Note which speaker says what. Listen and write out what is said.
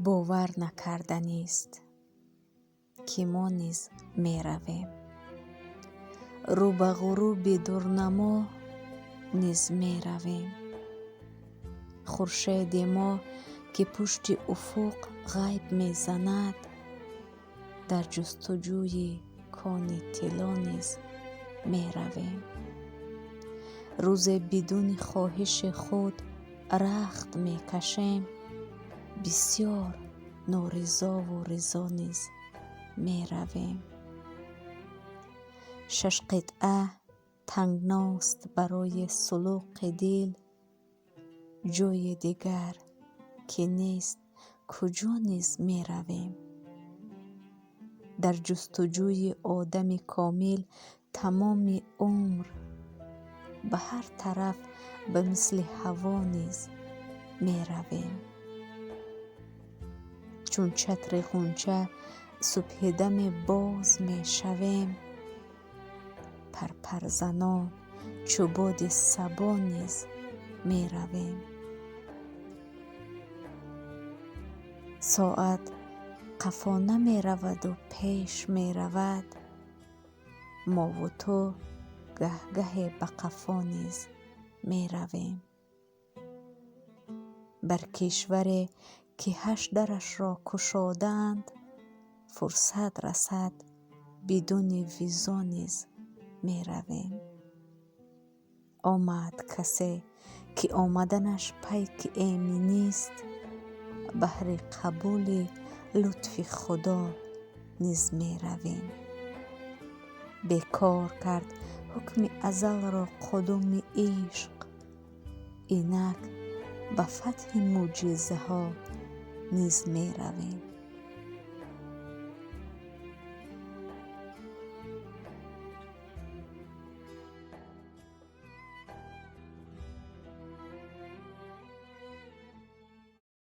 Speaker 1: باور نکردنی است که ما نیز می رویم، رو به غروب درنما نیز می رویم. خورشید ما که پشت افق غیب می زند، در جستجوی کان طلا نیز می رویم. روز بدون خواهش خود رخت می کشیم، بسیار نارضا و رضا نیز می رویم. 6 قطعه تنگناست برای سلوک دل، جای دیگر که نیست کجا نیز می رویم. در جستجوی آدم کامل تمام عمر، به هر طرف به مثل هوا نیز می رویم. چون چتر غنچه صبح دم باز می شویم، پرپر زنان چو باد صبا نیز می رویم. ساعت قفا نمی رود و پیش می رود، ما و تو گه گه به قفا نیز می رویم. بر کشوری که 8 درش را گشادند، فرصت رسد بدون ویزا نیز می رویم. آمد کسی که آمدنش پیک ایمنی است، بهر قبول لطف خدا نیز می رویم. بیکار کرد حکم ازل را قدوم عشق، اینک به فتح معجزه ها نیز می رویم.